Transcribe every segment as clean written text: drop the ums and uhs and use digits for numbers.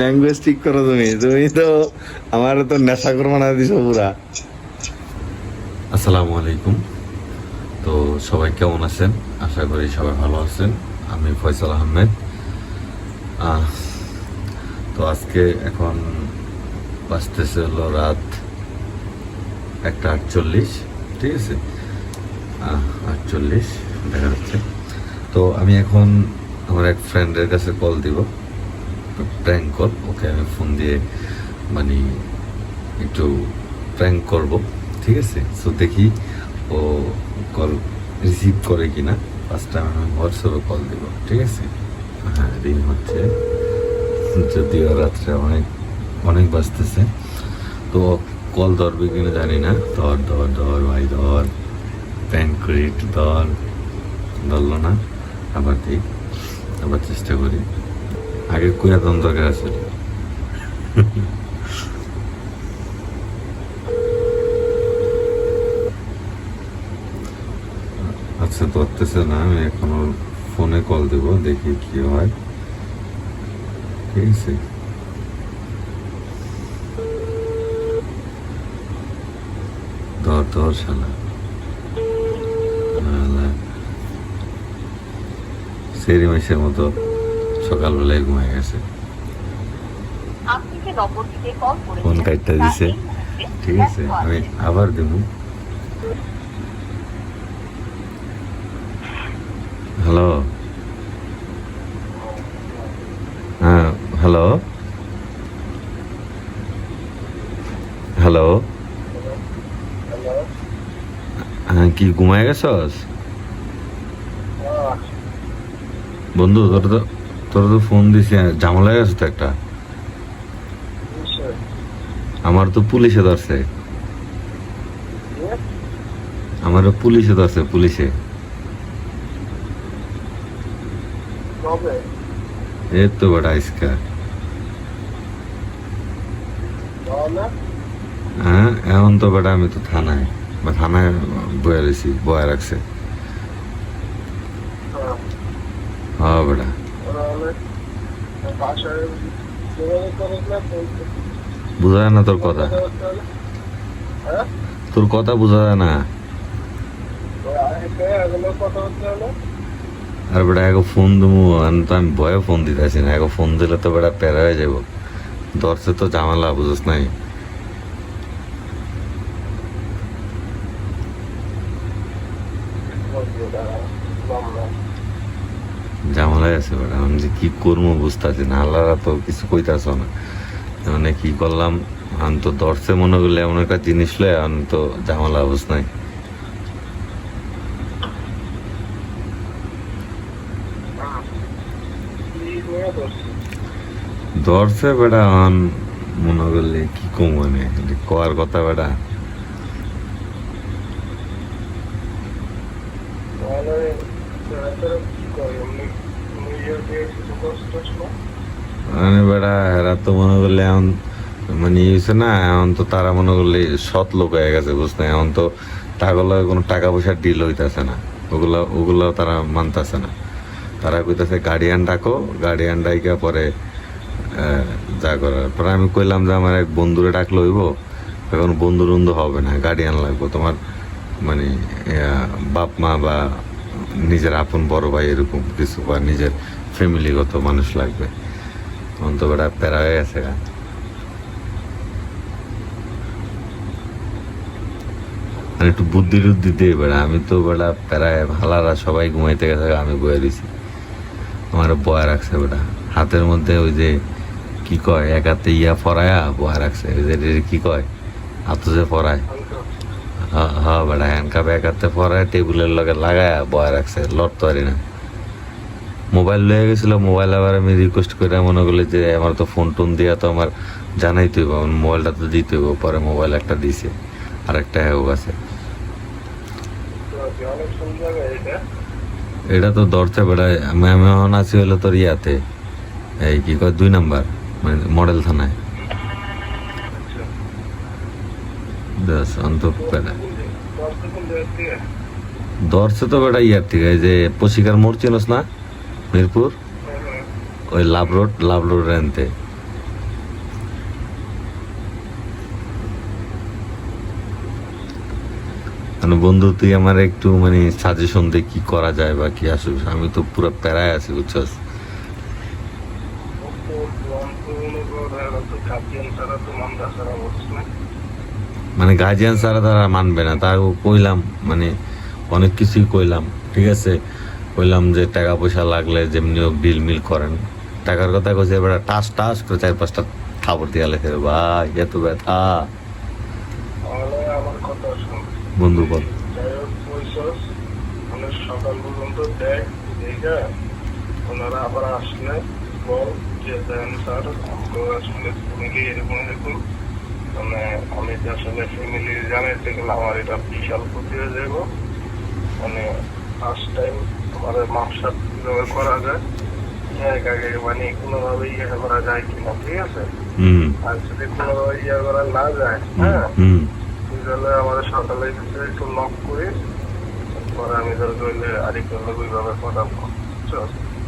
Language ঠিক করো, তুমি তুমি তো আমার তো নেশা করে মানা দিছো পুরা। আসসালামু আলাইকুম। তো সবাই কেমন আছেন? আশা করি সবাই ভালো আছেন। আমি ফয়সাল আহমেদ। তো আজকে এখন বাজতেছে হলো রাত 1:48, ঠিক আছে, 48 দেখা যাচ্ছে। তো আমি এখন আমার এক ফ্রেন্ডের কাছে কল দিব, প্র্যাঙ্ক কল। ওকে আমি ফোন দিয়ে মানে একটু প্র্যাঙ্ক করব, ঠিক আছে। সো দেখি ও কল রিসিভ করে কিনা। ফার্স্ট টাইম আমি হোয়াটসঅ্যাপে কল দিব, ঠিক আছে। হ্যাঁ, রিং হচ্ছে, যদিও রাত্রে অনেক অনেক বাজতেছে। তো কল ধরবে কিনা জানি না। ধর ধর ধর ভাই ধর, প্র্যাঙ্ক করি একটু, ধর। ধরলো না, আবার দিই, আবার চেষ্টা করি। আগে কুয়া দম দরকার আছে। আচ্ছা, ধরতেছে না। আমি এখন ওর ফোনে কল দেবো, দেখি কি হয়, ঠিক আছে। ধর ধর শালা, সেরি মাসের মতো সকালবেলায় ঘুমায় গেছে, ফোন কাটটা দিছে, ঠিক আছে। আমি আবার দেবো। হ্যালো, হ্যাঁ হ্যালো, হ্যালো, হ্যাঁ কি ঘুমায় গেছস বন্ধু? তোর তো ফোন দিছে, ঝামেলা গেছে তো একটা। আমার তো পুলিশে ধরছে, আমারও পুলিশে ধরছে, পুলিশে। এই তো বেটা আইসকা। হ্যাঁ, এখন তো বেটা আমি তো থানায় বয়ে রয়েছি, বয়ে রাখছে। হ্যাঁ বেটা, বোঝা যায় না তোর কথা, তোর কথা বোঝা যায় না। আর বেটা এক ফোন দেবো, তো আমি ভয়ে ফোন দিতেছি না। এক ফোন দিলে তো বেটা প্যারা হয়ে যাবো। ধরছে তো ঝামেলা, বুঝস নাই। ঝামেলায় আছে বেটা, আমি যে কি করবো বুঝতেছি না। আল্লাহরা তো কিছু কইতাছ না, মানে কি করলাম। আমি তো ধরছে মনে করলে এমন একটা জিনিস লয়, আমি তো ঝামেলা বুঝ নাই। ধরছে বেটা, আন মনে করলে কি কম, মানে কয়ার কথা বেটা। মানে বেটা এরা তো মনে করলে এখন মানে ইয়েছে না, এখন তো তারা মনে করলে সৎ লোক হয়ে গেছে, বুঝতে। এখন তো টাকাগুলো কোনো টাকা পয়সার ডিল হইতেছে না, ওগুলো তারা মানতেছে না। তারা কইতেছে গার্ডিয়ান ডাকো, গার্ডিয়ান ডাইকা পরে যা করার। পরে আমি কইলাম যে আমার এক বন্ধুরে ডাকলে হইব। এখন বন্ধু বন্ধু হবে না, গার্ডিয়ান লাগবো তোমার, মানে বাপ মা বা নিজের আপন বড় ভাই এরকম কিছু, বা নিজের ফ্যামিলিগত মানুষ লাগবে। তখন তো বেটা প্যারা হয়ে গেছে গা। আর একটু বুদ্ধি টুদ্ধি দিয়ে বেড়া। আমি তো বেড়া প্যারায় ভালারা সবাই ঘুমাইতে গেছে, আমি বয়ে দিছি। আমার বয়া রাখছে বেটা, হাতের মধ্যে ওই যে কি কয়, এক হাতে ইয়া ফরায়া বয়া রাখছে, ওই যে কি কয়, হাতে যে ফরায়। হ্যাঁ বেটা, হ্যান্ডকাপ এক হাতে ফরায় টেবিলের লগে লাগায়া বয়া রাখছে, লড়তে পারি না। মোবাইল লয়ে গেছিল, মোবাইল আবার আমি রিকোয়েস্ট করে মনে করলি যে আমার তো ফোন টোন দিয়া তো আমার জানাইতে হইব, আমার মোবাইলটা তো দিতে হইব। পরে মোবাইল একটা দিছে, আর একটা হ্যাও আছে। এটা তো ধরছে বেটা। আমি আমি এখন আছি হলো তোর ইয়াতে, এই কি কয় 2 নাম্বার, মানে মডেল থানায়। অন্ত বেটা ধরছে তো বেটা ইয়ার থেকে এই যে পশিকার মোড় চিনস না মিরপুর ওই লাভ রোড রেনতে মানে বন্ধু তুই আমার একটু মানে সাজেশন দে কি করা যায় বা কি আসলে আমি তো পুরো প্যারায় আছি বুঝছস মানে গার্জিয়ান ছাড়া তারা মানবে না তার কইলাম মানে অনেক কিছুই কইলাম ঠিক আছে কইলাম যে টাকা পয়সা লাগলে যেমনি হোক ডিল মিল করেন টাকার কথা কইছে এবার টাস টাস করে 4-5টা থাপড় দিয়ে লেখে ভাই এত ব্যথা আমার কথা শোন বন্ধু বল যাই হোক কইছস মানে সকাল পর্যন্ত দেখ দেখে ওনারা আবার আসলে বল যে দেন স্যার আমাকে আসলে ফ্যামিলি এরকম এরকম মানে আমি যে আসলে ফ্যামিলি জানাইতে গেলে আমার এটা বিশাল ক্ষতি হয়ে যাবো মানে ফার্স্ট টাইম আমাদের মাপসাপ কিভাবে করা যায় আগে মানে কোনোভাবে ইয়ে করা যায় কিনা ঠিক আছে হুম আর যদি কোনোভাবে ইয়ে করা না যায় হ্যাঁ হুম তাহলে আমাদের সকালে একটু নক করে পরে আমি ধর গেলে আরেকটু ওইভাবে কথা বুঝছো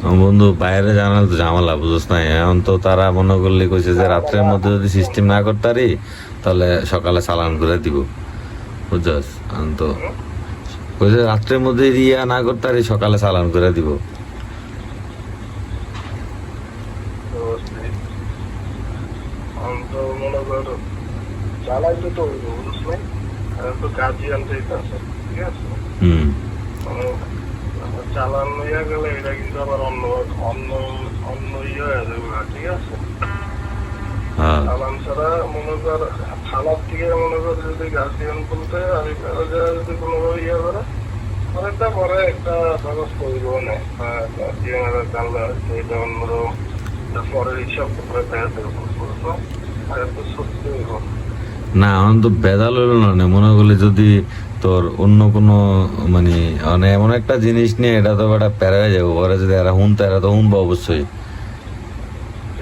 আমার বন্ধু বাইরে জানাল তো ঝামেলা বুঝছ না এখন তো তারা মনে করলে কইছে যে রাত্রের মধ্যে যদি সিস্টেম না করতে পারি তাহলে সকালে চালান করে দিব বুঝছস এখন তো কইছে রাত্রের মধ্যে ইয়া না করতে পারি সকালে চালান করে দিব আমি তো মনে কর চালাইতে তো বুঝছ নাই এখন তো গার্জিয়ান চাইতেছে ঠিক আছে হুম চালান হইয়া গেলে এটা কিন্তু আবার অন্য অন্য অন্য ইয়ে হয়ে যাবে না, ঠিক আছে হ্যাঁ চালান ছাড়া মনে কর থানার থেকে মনে কর যদি গার্জিয়ান বলতে আমি যদি কোনো ইয়ে করে অনেকটা পরে একটা ব্যবস্থা করবো না গার্জিয়ানরা জানলে এটা অন্যরকম পরে হিসাব করে দেখা দেবো বুঝছো আর তো সত্যি হইব না এখন তো বেদাল হইলো না মনে করলে যদি তোর অন্য কোনো মানে মানে এমন একটা জিনিস নিয়ে এটা তো একটা প্যারা হয়ে যাবো পরে যদি এরা শুনতে এরা তো শুনবো অবশ্যই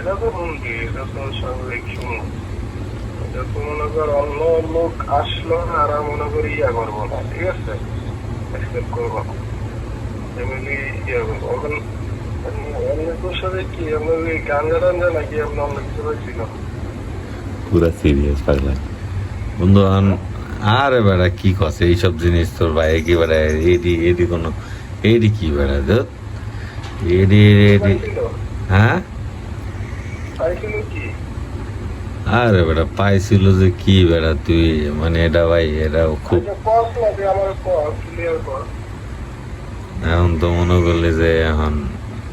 এটা তো শুনবি এটা তো স্বাভাবিক শুনো এটা তো মনে কর অন্য লোক আসলো আর মনে করি ইয়া করবো না ঠিক আছে অ্যাকসেপ্ট করবো না ফ্যামিলি ইয়া করবো এখন তোর সাথে কি আপনার ওই গাঞ্জা টাঞ্জা নাকি আপনার অন্য কিছু হয়েছিল পুরা সিরিয়াস পাগলা বন্ধু আরে বেড়া কি কছে এইসব জিনিস তোর ভাই কি বেড়া এডি কোনো এডি কি বেড়া ধর এডি হ্যাঁ পাইছিল কি আরে বেটা পাইছিল যে কি বেটা তুই মানে এটা ভাই এটা খুব কস লাগে আমার কস ক্লিয়ার কর এখন তো মনে করলে যে এখন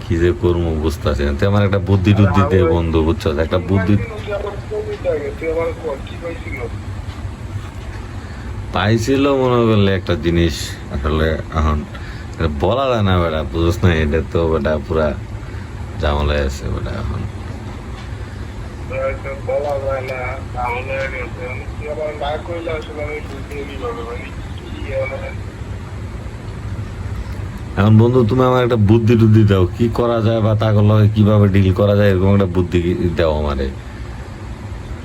কি যে করবো বুঝতেছি না তুই আমার একটা বুদ্ধি টুদ্ধি দে বন্ধু বুঝছো একটা বুদ্ধি পাইছিল মনে করলে একটা জিনিস আসলে এখন এটা বলা যায় না বেটা বুঝছ না এটা তো বেটা পুরা ঝামেলায় আছে বেটা এখন বলা যায় না তাহলে তুই আমার না করলে আসলে আমি বুঝতে কিভাবে মানে এখন বন্ধু তুমি আমার একটা বুদ্ধি টুদ্ধি দাও কি করা যায় বা তাকে লগে কিভাবে ডিল করা যায় এরকম একটা বুদ্ধি দাও আমারে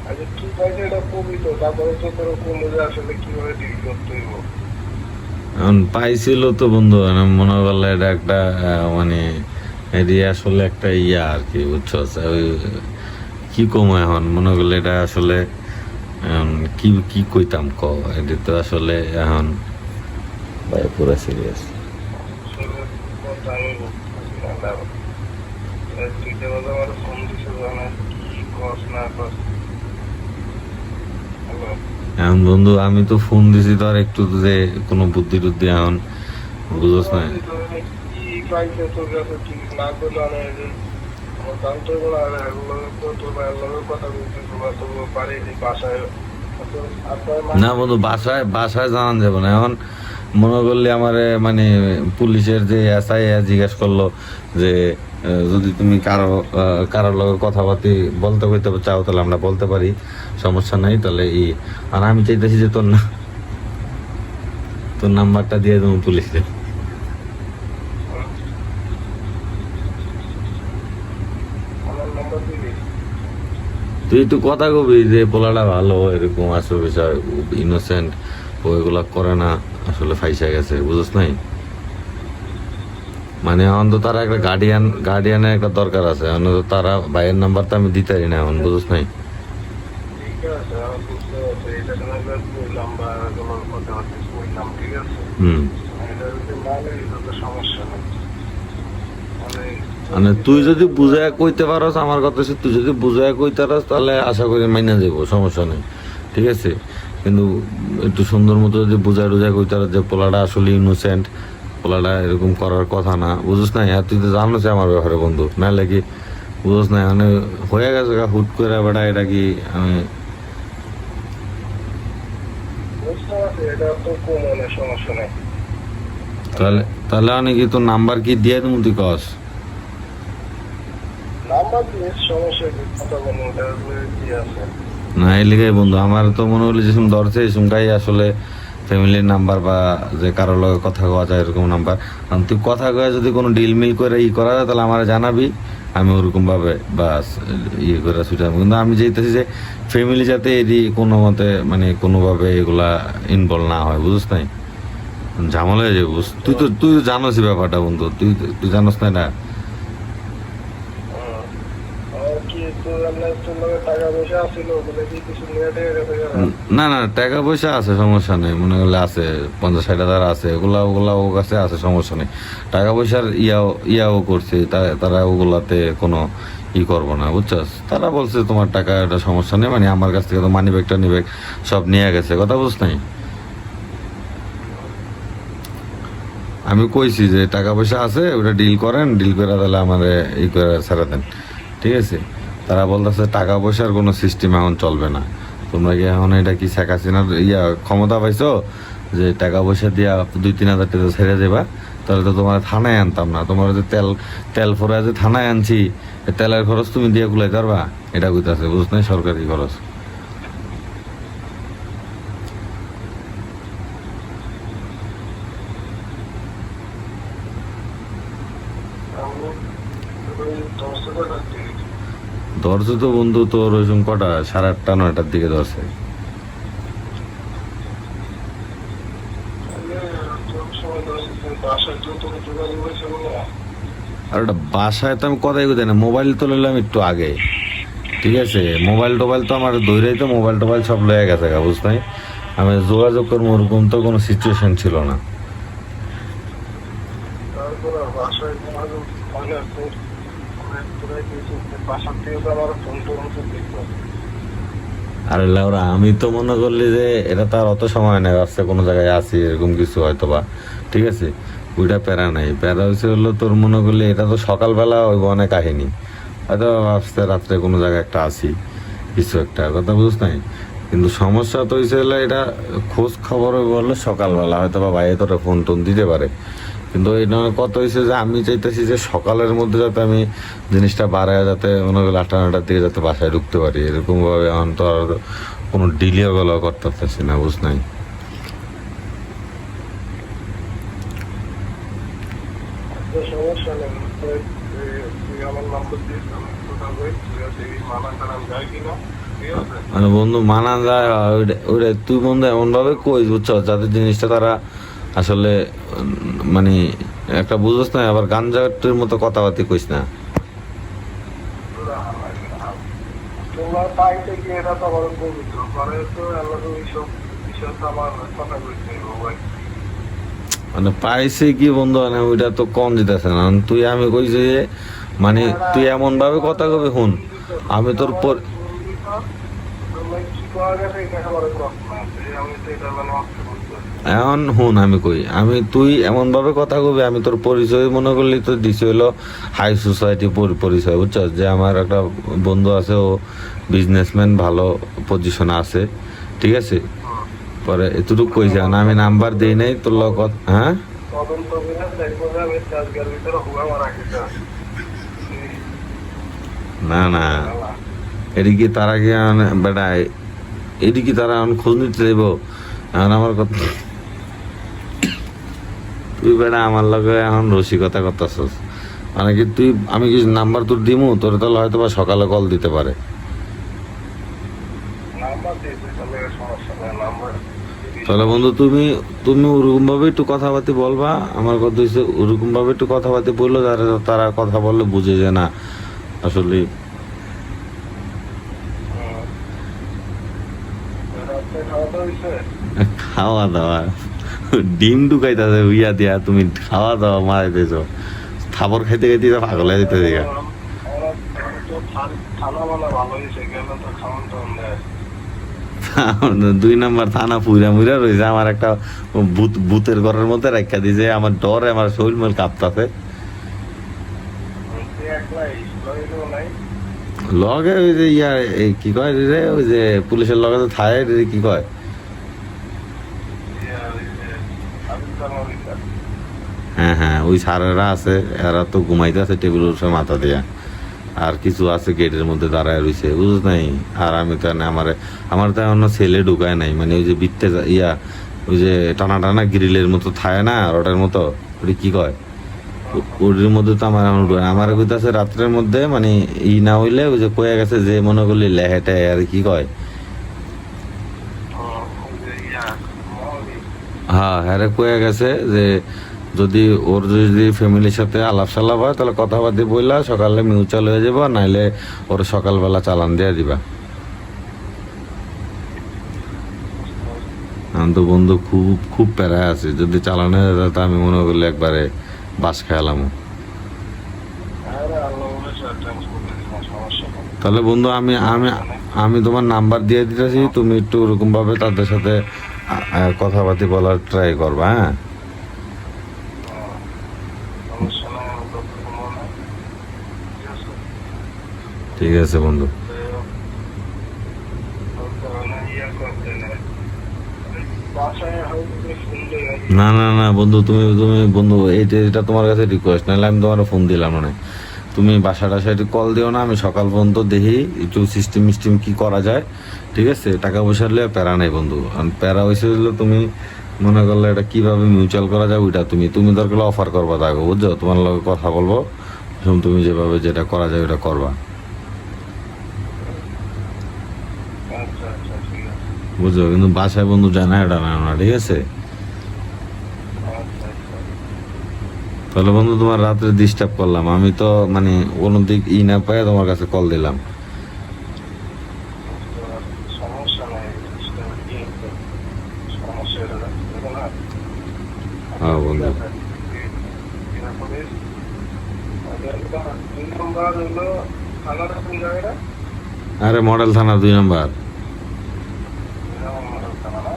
আচ্ছা ঠিক আছে এটা পবিত্র তারপরে তো তোর কোমরে আসলে কিভাবে ডিল করতে হইব এখন পাইছিল তো বন্ধু এখন মনে করলে এটা একটা মানে এটি আসলে একটা ইয়া আর কি বুঝছো ওই কি কম এখন মনে করলে এটা আসলে কি কি কইতাম ক এটা তো আসলে এখন ভাই পুরো সিরিয়াস আমি তুই যেভাবে আমার ফোন দিছে জানা কি কস না কস হ্যালো এখন বন্ধু আমি তো ফোন দিছি তো আর একটু যে কোনো বুদ্ধি টুদ্ধি এখন বুঝোস না কি পাইছে তোর কাছে ঠিক না করলে আমি আমার জানতে বলা তোর ভাইয়ের লগে কথা বলতে তো পারি বাসায় না বন্ধু বাসায় জানান যাবে না এখন মনে করলে আমার মানে পুলিশের যে এসআই জিজ্ঞেস করলো যে যদি তুমি কারোর লগে কথাবার্তি বলতে কইতে চাও তাহলে আমরা বলতে পারি সমস্যা নাই তাহলে আর আমি চাইতেছি যে তোর নাম্বারটা দিয়ে দেবো পুলিশে তুই একটু কথা কবি যে পোলাটা ভালো এরকম আসল বিষয় ইনোসেন্ট ওইগুলা করে না আসলে ফাইসা গেছে বুঝছ নাই মানে এখন তো তারা একটা গার্ডিয়ানের একটা দরকার আছে, এখন তো তারা ভাইয়ের নাম্বার তো আমি দিতে পারি না এখন, বুঝছ নাই? ঠিক আছে, আমি বুঝতে পারছি। এটা কেন বললাম বা কোনো কথা হচ্ছে বললাম, ঠিক আছে। হুম। এটা যদি মানে এটা তো সমস্যা নেই। মানে মানে তুই যদি বুঝায় কইতে পারস, আমার কথা হচ্ছে তুই যদি বুঝায় কইতে পারস তাহলে আশা করি মাইনা যাবো, সমস্যা নেই, ঠিক আছে। কিন্তু একটু সুন্দর মতো যদি বুঝায় টুজায় কইতে পারস যে পোলাটা আসলে ইনোসেন্ট, পোলাটা এরকম করার কথা না, বুঝছ না? আর তুই তো জানোস আমার ব্যাপারে বন্ধু, নাহলে কি বুঝছ না? মানে হয়ে গেছে হুট করে বেটা, এটা কি আমি বুঝতে পারছি, এটা তো কোনো সমস্যা নেই। তাহলে তাহলে আমি কি তোর নাম্বার কি দিয়ে তুমি তুই কস? নাম্বার দিয়ে সমস্যা কি, কথা বলবো, ওটা কি আছে। না এই লিগাই বন্ধু, আমার তো মনে হলো যে ধরছে সুমকাই আসলে ফ্যামিলির নাম্বার বা যে কারোর লগে কথা কওয়া যায় এরকম নাম্বার। কারণ তুই কথা কয়ে যদি কোনো ডিল মিল করে করা যায় তাহলে আমার জানাবি, আমি ওরকম ভাবে বাস করে ছুটাম। কিন্তু আমি যেতেছি যে ফ্যামিলি যাতে এদি কোনো মতে মানে কোনোভাবে এগুলা ইনভলভ না হয়, বুঝছ নাই? ঝামেলা হয়ে যাবে। তুই তো জানোসই ব্যাপারটা বন্ধু, তুই তুই জানোস না এটা? আর কি তোর তোর লগে টাকা পয়সা আছিল, ওগুলো কি কিছু নিয়ে টেকে গেছে কেন? না না, টাকা পয়সা আছে, সমস্যা নেই, মনে করলে আছে 50-60 হাজার আছে, ওগুলা ওর কাছে আছে, সমস্যা নেই। টাকা পয়সার ইয়াও করছে, তারা ওগুলাতে কোনো করবো না, বুঝছস? তারা বলছে তোমার টাকা এটা সমস্যা নেই, মানে আমার কাছ থেকে তো মানি ব্যাগটা নিবে সব নিয়ে গেছে, কথা বুঝ নাই? আমি কইছি যে টাকা পয়সা আছে, ওটা ডিল করেন, ডিল করে তাহলে আমার করে ছেড়ে দেন, ঠিক আছে। তারা বলতেছে টাকা পয়সার কোনো সিস্টেম এখন চলবে না, তোমরা কি এখন এটা কি শেখ হাসিনার ক্ষমতা পাইছো যে টাকা পয়সা দিয়া 2-3 হাজার টাকা ছেড়ে দেবা? তাহলে তো তোমার থানায় আনতাম না, তোমার যে তেল ফোরা যে থানায় আনছি, তেলের খরচ তুমি দিয়ে গুলাই পারবা? এটা কইতাছে, বুঝ নাই? সরকারি খরচ। ধরছে তো বন্ধু তোর ওই কটা 8:30-9টার দিকে ধরছে। আর ওটা বাসায় তো আমি কথাই কোথায় না, মোবাইল তো লইলাম একটু আগে, ঠিক আছে। মোবাইল টোবাইল তো আমার ধরেই তো মোবাইল টোবাইল সব লয়ে গেছে গা, বুঝ নাই? আমি যোগাযোগ করবো ওরকম তো কোনো সিচুয়েশন ছিল না। আরে লাউরা, আমি তো মনে করলি যে এটা তার অত সময় নেই, রাস্তা কোনো জায়গায় আছি এরকম কিছু হয়তো বা, ঠিক আছে। ওইটা প্যারা নাই, প্যারা হয়েছে হলো তোর মনে করলি এটা তো সকালবেলা ওই অনেক কাহিনী, হয়তো ভাবছে রাত্রে কোনো জায়গায় একটা আসি কিছু একটা, কথা বুঝ নাই? কিন্তু সমস্যা তো হয়েছে হলো এটা খোঁজ খবর বললো সকালবেলা, হয়তো বা ভাই তোরা ফোন টোন দিতে পারে। কিন্তু এই নয় কথা হয়েছে যে আমি চাইতেছি যে সকালের মধ্যে যাতে আমি জিনিসটা বাড়ায়, যাতে মনে করি 8-9টার দিকে যাতে বাসায় ঢুকতে পারি, এরকম ভাবে এখন তো আর কোনো ডিলিও গলা করতে পারতেছি না, বুঝ নাই? সমস্যা নেই, তুই আমার নাম্বার দিস, আমি কোথাও যাই, তুই আছে মানা টানা যায় কিনা, ঠিক আছে। মানে বন্ধু মানা যায়, ওইটা তুই বন্ধু এমন ভাবে কইস, বুঝছো, যাতে জিনিসটা তারা আসলে মানে একটা বুঝোস না, আবার গাঞ্জাটের মতো কথাবার্তি কইস না। তোমার পাইতে গিয়ে এটা তো আমার পবিত্র, পরে তো আল্লাহ এইসব বিষয় তো আমার কথা বলতে ভাই। মানে পাইছে কি বন্ধু, মানে ওইটা তো কম দিতেছে না। তুই আমি কইছি যে মানে তুই এমন ভাবে কথা কবি, শুন আমি তোর পর এখন শুন আমি কই, তুই এমন ভাবে কথা কবি, আমি তোর পরিচয় মনে করলি তো দিছি হইলো হাই সোসাইটি পরিচয়, বুঝছ? যে আমার একটা বন্ধু আছে, ও বিজনেসম্যান, ভালো পজিশনে আছে, ঠিক আছে। পরে এতটুকু কই যান, আমি নাম্বার দিই নাই তোর লগত, হ্যাঁ। না না, এদিকে তারা কি বেটা, এদিকে তারা এখন খোঁজ নিতে চাইব এখন আমার কথা। তুই বেটা আমার লগে এখন রসিকতা করতেছস, মানে কি তুই আমি কি নাম্বার তোর দিমু, তোর তাহলে হয়তো বা সকালে কল দিতে পারে। তাহলে বন্ধু তুমি তুমি ওরকম ভাবে একটু কথাবার্তা বলবা। আমার কথা হচ্ছে ওরকম ভাবে একটু কথাবার্তা বললো যারা তারা কথা বললে বুঝে যে না আসলে রাত্রে খাওয়া দাওয়া হয়েছে? খাওয়া দাওয়া ডিম ঢুকাইতেছে উইয়া দিয়া, তুমি খাওয়া দাওয়া মারাইতেছ, খাবার খাইতে খাইতে তো পাগল হয়ে যেতে দিকা। আমরা তো থানা বানা ভালো হয়েছে, গেলে তো খাওয়ান টাওয়ান দেয়। 2 নাম্বার থানা পুইরা মুইরা রয়েছে, আমার একটা ভূতের ঘরের মধ্যে রাখা দিয়েছে, আমার ডরে আমার শরীর মেল কাঁপতাছে। তুই একলাই লইলেও নাই? লগে ওই যে ইয়া এই কি কয় রে, ওই যে পুলিশের লগে তো থায় রে, কি কয় ওই যে আবিষ্কার মাবিষ্কার। হ্যাঁ হ্যাঁ ওই স্যারেরা আছে, এরা তো ঘুমাইতে আছে টেবিলের উপরে মাথা দিয়া, আর কিছু আছে গেটের মধ্যে দাঁড়ায় রয়েছে, বুঝছ নাই। আর আমি তো আমার তো এখনো ছেলে ঢুকায় নাই, মানে ওই যে বিটতে ইয়া ওই যে টানা টানা গ্রিলের মতো থায় না রডের মতো, ওটা কি কয় ওর মধ্যে তো আমার এখন আমার কইতাছে রাত্রের মধ্যে মানে ই না হইলে ওই যে কয়ে গেছে যে মনে করলি লেহেটে আর কি কয়। ওই যে মহলি। হ্যাঁ হ্যাঁ কয়ে গেছে যে যদি ওর যদি ফ্যামিলির সাথে আলাপ সালাপ হয় তাহলে কথাবার্তা বললা সকালে মিউচুয়াল হয়ে যাবো, নাইলে ওর সকালবেলা চালান দিয়ে দিবা। আমি তো বন্ধু খুব খুব প্যারায় আছে, যদি চালানো হয়ে যেত আমি মনে করলে একবারে বাস খেয়ালাম। আরে আল্লাহ বলেছে, টেনশন করতে দিস না, সমস্যা নেই। তাহলে বন্ধু আমি আমি আমি তোমার নাম্বার দিয়ে দিতেছি, তুমি একটু ওরকম ভাবে তাদের সাথে কথাবার্তা বলার ট্রাই করবা। হ্যাঁ সমস্যা নেই, আমি তো কোনো নাই। ঠিক আছে? ঠিক আছে বন্ধু। বাসায় হয়তো শুনলে না না না বন্ধু, তুমি তুমি বন্ধু এটা তোমার কাছে রিকোয়েস্ট, নাহলে আমি তোমার ফোন দিলাম না। তুমি বাসাটা একটু কল দিও না, আমি সকাল পর্যন্ত দেখি একটু সিস্টেম মিস্টেম কি করা যায়। ঠিক আছে, টাকা পয়সা হলে প্যারা নেই বন্ধু, প্যারা পয়সা হলে তুমি মনে করলে এটা কিভাবে মিউচুয়াল করা যায় ওইটা তুমি তুমি দরকার অফার করবা তাকে, বুঝছো, তোমার লগে কথা বলবো, তুমি যেভাবে যেটা করা যায় ওটা করবা, আচ্ছা আচ্ছা ঠিক আছে। বুঝছো। কিন্তু বাসায় বন্ধু জানা এটা না না, ঠিক আছে। আচ্ছা আচ্ছা। তাহলে বন্ধু তোমার রাত্রে ডিস্টার্ব করলাম, আমি তো মানে কোনো দিক ই না পাই তোমার কাছে কল দিলাম। সমস্যা নাই, সমস্যা এটা দেখো না। হ্যাঁ বন্ধু। দুই নম্বর হলো থানাটা কোন জায়গাটা? আরে মডেল থানা 2 নাম্বার। থানা না?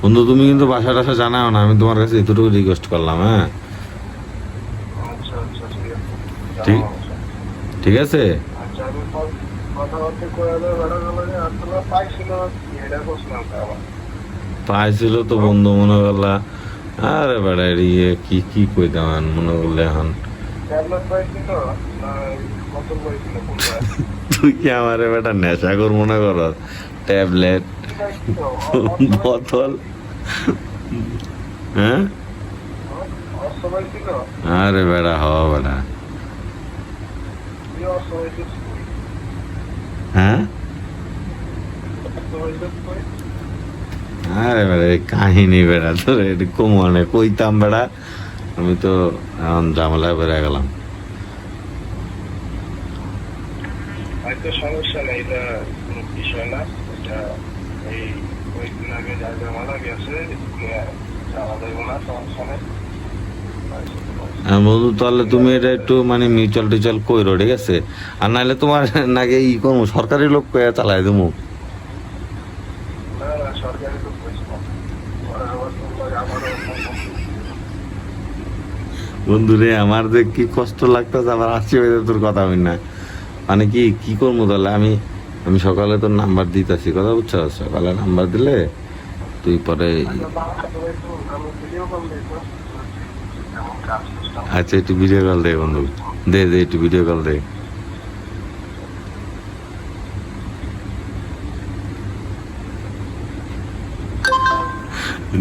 বন্ধু তুমি কিন্তু বাসা টাসা জানাও না, আমি তোমার কাছে এতটুকু রিকোয়েস্ট করলাম। হ্যাঁ আচ্ছা আচ্ছা ঠিক আছে। ঠিক ঠিক আছে। আচ্ছা আমি কথাবার্তা করে দেবো, বেড়া গেল যে আসলে পাইছিল এটা করছিলাম তো আবার। পাইছিল তো বন্ধু মনে করলা, আরে বেড়া ইয়ে কি কি কইতাম মনে করলে এখন। ট্যাবলেট পাইছিল না কত পাইছিল কোনটা? তুই কি আমার বেটা নেশাখোর মনে কর? ট্যাবলেট বোতল, হ্যাঁ অস্ত্র পাইছিল? আরে বেড়া হ বেড়া, কি অস্ত্র পাইছিস তুই? হ্যাঁ অস্ত্র পাইছিস তুই? আরে বেড়া এই কাহিনী বেড়া তোর এটা কমনে কইতাম বেড়া, আমি তো এখন ঝামেলায় বেড়ে গেলাম। হয়তো সমস্যা নেই, এটা কোনো বিষয় না। এটা এই কয়েকদিন আগে যা ঝামেলা গেছে যাওয়া যাবে না, সমস্যা নেই। বন্ধু তাহলে তুমি এটা একটু মানে মিউচুয়াল টিউচুয়াল কইরো, ঠিক আছে। আর নাহলে তোমার নাকি ই করবো সরকারি লোক কয়ে চালাই দেবো। না না, সরকারি তো কইছি না। ওরা আবার তোমরা আমারও বন্ধু রে আমার যে কি কষ্ট লাগতেছে, আমার হাসি হয়ে তোর কথা হই না, মানে কি কি করবো তাহলে আমি আমি সকালে তোর নাম্বার দিতেছি, কথা বুঝছো, সকালে নাম্বার দিলে তুই পরে আমি ভিডিও কল দেখবো এমন কাজ করতাম। আচ্ছা একটু ভিডিও কল দে বন্ধু, দে দে একটু ভিডিও কল দে।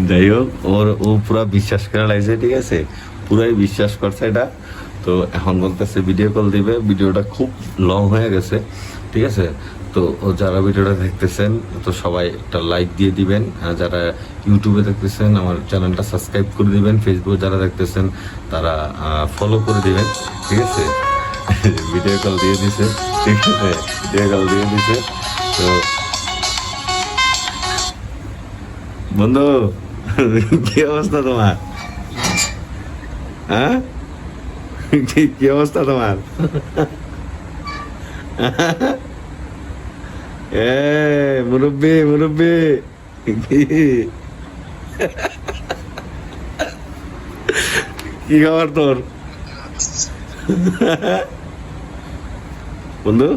যাই হোক ও পুরা বিশ্বাস করে লাগছে, ঠিক আছে, পুরাই বিশ্বাস করছে এটা। তো এখন বলতেছে ভিডিও কল দিবে, ভিডিওটা খুব লং হয়ে গেছে, ঠিক আছে। তো যারা ভিডিওটা দেখতেছেন তো সবাই একটা লাইক দিয়ে দিবেন, আর যারা ইউটিউবে দেখতেছেন আমার চ্যানেলটা সাবস্ক্রাইব করে দিবেন, ফেসবুকে যারা দেখতেছেন তারা ফলো করে দিবেন, ঠিক আছে? ভিডিও কল দিয়ে দিছে, ঠিক আছে, ভিডিও কল দিয়ে দিছে। তো বন্ধু কি অবস্থা তোমার? হ্যাঁ, কি অবস্থা তোমার? এ মুরব্বি মুরব্বি, কি খবর তোর বন্ধু?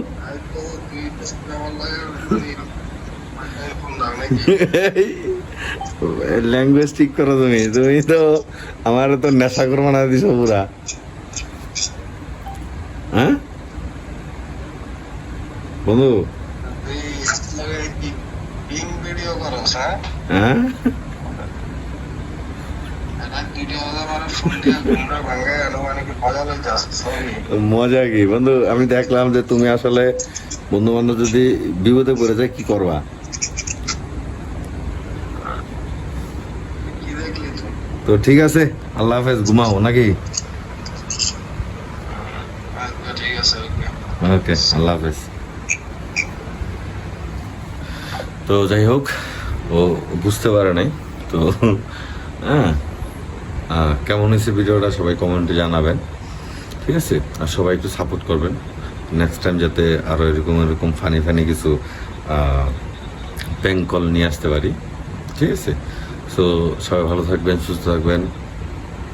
ল্যাঙ্গুয়েজ ঠিক করো তুমি, তুমি তো আমার তো নেশা করে বানা দিছো পুরা। হ্যাঁ বন্ধু, হ্যাঁ মজা কি বন্ধু? আমি দেখলাম যে তুমি আসলে বন্ধু বান্ধব যদি বিপদে পড়ে যায় কি করবা? তো ঠিক আছে, আল্লাহ হাফেজ, ঘুমাও নাকি? ওকে, আল্লাহ হাফেজ। তো যাই হোক, ও বুঝতে পারে নাই। তো হ্যাঁ, কেমন হয়েছে ভিডিওটা সবাই কমেন্টে জানাবেন, ঠিক আছে? আর সবাই একটু সাপোর্ট করবেন নেক্সট টাইম, যাতে আরও এরকম ফানি কিছু প্র্যাঙ্ক কল নিয়ে আসতে পারি, ঠিক আছে? সো সবাই ভালো থাকবেন, সুস্থ থাকবেন,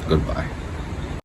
গুড বাই।